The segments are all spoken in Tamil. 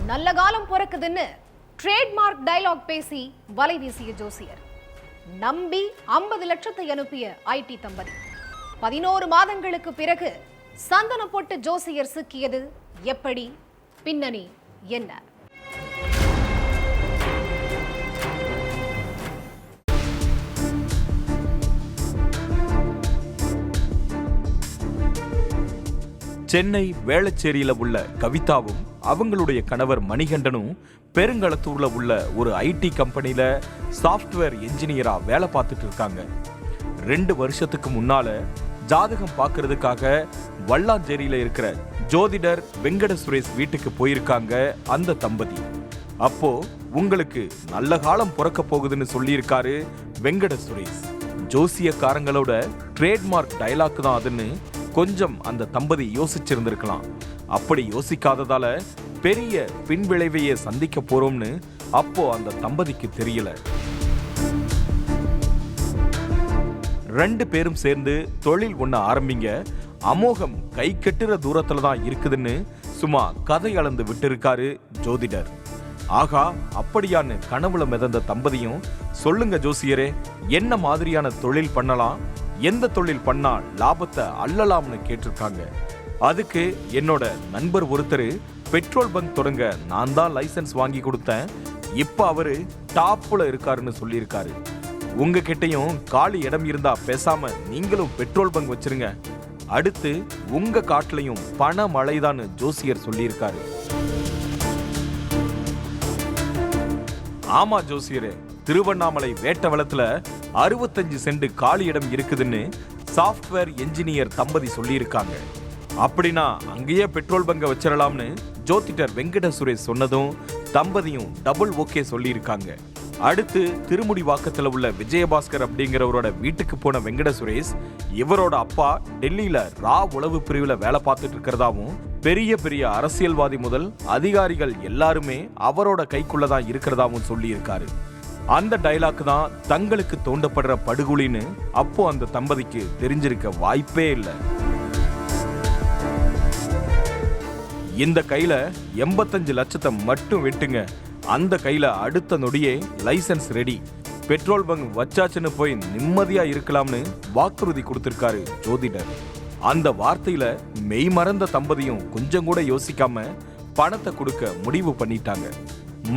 நல்ல காலம் பிறக்குதுன்னு ட்ரேட்மார்க் டயலாக் பேசி வலை வீசிய ஜோசியர். நம்பி 50 லட்சத்தை அனுப்பிய ஐடி தம்பதி. 11 மாதங்களுக்கு பிறகு சந்தன போட்டு ஜோசியர் சிக்கியது எப்படி? பின்னணி என்ன? சென்னை வேளச்சேரியில உள்ள கவிதாவும் அவங்களுடைய கணவர் மணிகண்டனும் பெருங்களத்தூர்ல உள்ள ஒரு ஐடி கம்பெனில சாஃப்ட்வேர் என்ஜினியரா வேலை பார்த்துட்டு இருக்காங்க. 2 வருஷத்துக்கு முன்னால ஜாதகம் பார்க்கறதுக்காக வல்லாஞ்சேரியில இருக்கிற ஜோதிடர் வெங்கட சுரேஷ் வீட்டுக்கு போயிருக்காங்க அந்த தம்பதி. அப்போ உங்களுக்கு நல்ல காலம் பிறக்க போகுதுன்னு சொல்லியிருக்காரு வெங்கட சுரேஷ். ஜோசியக்காரங்களோட ட்ரேட்மார்க் டயலாக் தான் அதுன்னு கொஞ்சம் அந்த தம்பதி யோசிச்சிருந்திருக்கலாம். அப்படி யோசிக்காததால பெரிய பின்விளைவையே சந்திக்க போறோம்னு அப்போ அந்த தம்பதிக்கு தெரியல. 2 பேரும் சேர்ந்து தொழில் ஒண்ண ஆரம்பிங்க, அமோகம் கை கெட்டுற தூரத்துல தான் இருக்குதுன்னு சும்மா கதை அளந்து விட்டிருக்காரு ஜோதிடர். ஆகா, அப்படியான்னு கனவுல மிதந்த தம்பதியும், சொல்லுங்க ஜோசியரே, என்ன மாதிரியான தொழில் பண்ணலாம், எந்த தொழில் பண்ணா லாபத்தை அள்ளலாம்னு கேட்டிருக்காங்க. அதுக்கு என்னோட நண்பர் ஒருத்தர் பெட்ரோல் பங்க் தொடங்க நான் தான் லைசன்ஸ் வாங்கி கொடுத்தேன், இப்ப அவரு டாப்ல இருக்காருன்னு சொல்லியிருக்காரு. உங்ககிட்டயும் காலி இடம் இருந்தா பேசாம நீங்களும் பெட்ரோல் பங்க் வச்சிருங்க, அடுத்து உங்க காட்டுலயும் பண மழைதான்னு ஜோசியர் சொல்லியிருக்காரு. ஆமா ஜோசியரே, திருவண்ணாமலை வேட்டவளத்துல 65 சென்ட் காலி இடம் இருக்குதுன்னு சாஃப்ட்வேர் என்ஜினியர் தம்பதி சொல்லியிருக்காங்க. அப்படின்னா அங்கேயே பெட்ரோல் பங்க வச்சிடலாம்னு ஜோதிடர் வெங்கட சுரேஷ் சொன்னதும் தம்பதியும் டபுள் ஓகே சொல்லியிருக்காங்க. அடுத்து திருமுடிவாக்கத்துல உள்ள விஜயபாஸ்கர் அப்படிங்கிறவரோட வீட்டுக்கு போன வெங்கட சுரேஷ், இவரோட அப்பா டெல்லியில ரா உளவு பிரிவுல வேலை பார்த்துட்டு இருக்கிறதாவும், பெரிய பெரிய அரசியல்வாதி முதல் அதிகாரிகள் எல்லாருமே அவரோட கைக்குள்ளதான் இருக்கிறதாவும் சொல்லி இருக்காரு. அந்த டயலாக் தான் தங்களுக்கு தோண்டப்படுற படுகொலின்னு அப்போ அந்த தம்பதிக்கு தெரிஞ்சிருக்க வாய்ப்பே இல்லை. இந்த கையில 85 லட்சத்தை மட்டும் வெட்டுங்க, அந்த கையில அடுத்த நொடியே லைசன்ஸ் ரெடி, பெட்ரோல் பங்க் வச்சாச்சுன்னு போய் நிம்மதியா இருக்கலாம்னு வாக்குறுதி கொடுத்திருக்காரு ஜோதிடர். அந்த வார்த்தையில மெய் மறந்த தம்பதியும் கொஞ்சம் கூட யோசிக்காம பணத்தை கொடுக்க முடிவு பண்ணிட்டாங்க.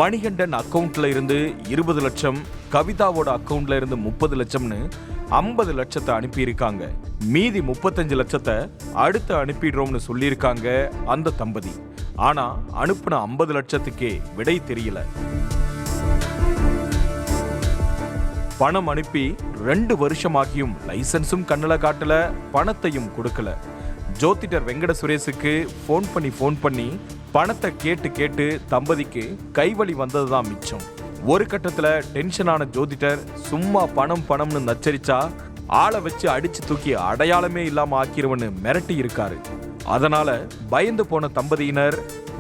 மணிகண்டன் அக்கவுண்ட்ல இருந்து 20 லட்சம், கவிதாவோட அக்கவுண்ட்ல இருந்து 30 லட்சம்னு 50 லட்சத்தை அனுப்பியிருக்காங்க. மீதி 35 லட்சத்தை அடுத்து அனுப்பிடுறோம்னு சொல்லியிருக்காங்க அந்த தம்பதி. ஆனா அனுப்புன 50 லட்சத்துக்கே விடை தெரியல. பணம் அனுப்பி 2 வருஷமாகியும் லைசன்ஸும் கண்ணுல காட்டல, பணத்தையும் கொடுக்கல. ஜோதிடர் வெங்கட சுரேஷுக்கு ஃபோன் பண்ணி பணத்தை கேட்டு தம்பதிக்கு கைவலி வந்ததுதான் மிச்சம். ஒரு கட்டத்துல டென்ஷனான ஜோதிடர் சும்மா பணம்னு நச்சரிச்சா ஆளை வச்சு அடிச்சு தூக்கி அடையாளமே இல்லாம ஆக்கிருவன்னு மிரட்டி இருக்காரு. அதனால பயந்து போன தம்பதியினர்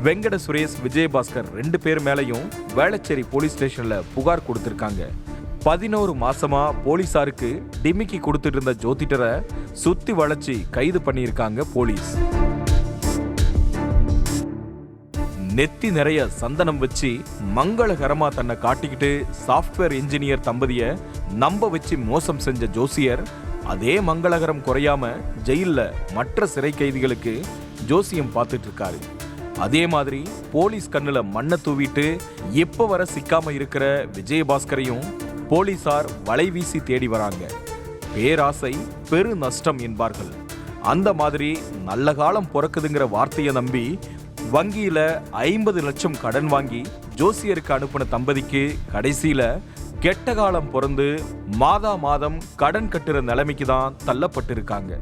வெங்கட சுரேஷ், விஜயபாஸ்கர் 2 பேர் மேலையும் வேளச்சேரி போலீஸ் ஸ்டேஷன்ல புகார் கொடுத்திருக்காங்க. 11 மாசமா போலீசாருக்கு டிமிக்கி கொடுத்துட்டு இருந்த ஜோதிடரை சுத்தி வளைச்சு கைது பண்ணியிருக்காங்க போலீஸ். நெத்தி நிறைய சந்தனம் வச்சு மங்களகரமா தன்னை காட்டிக்கிட்டு சாஃப்ட்வேர் என்ஜினியர் தம்பதிய நம்ப வச்சு மோசம் செஞ்ச ஜோசியர் அதே மங்களகரம் குறையாம ஜெயில்ல மற்ற சிறை கைதிகளுக்கு ஜோசியம் பார்த்துட்டு இருக்காரு. அதே மாதிரி போலீஸ் கண்ணுல மண்ணை தூவிட்டு எப்ப வர சிக்காம இருக்கிற விஜயபாஸ்கரையும் போலீசார் வலை வீசி தேடி வராங்க. பேராசை பெரு நஷ்டம் என்பார்கள். அந்த மாதிரி நல்ல காலம் பிறக்குதுங்கிற வார்த்தையை நம்பி வங்கியில 50 லட்சம் கடன் வாங்கி ஜோசியருக்கு அனுப்பின தம்பதிக்கு கடைசியில கெட்ட காலம் பிறந்து மாதம் கடன் கட்டுற நிலைமைக்கு தான் தள்ளப்பட்டிருக்காங்க.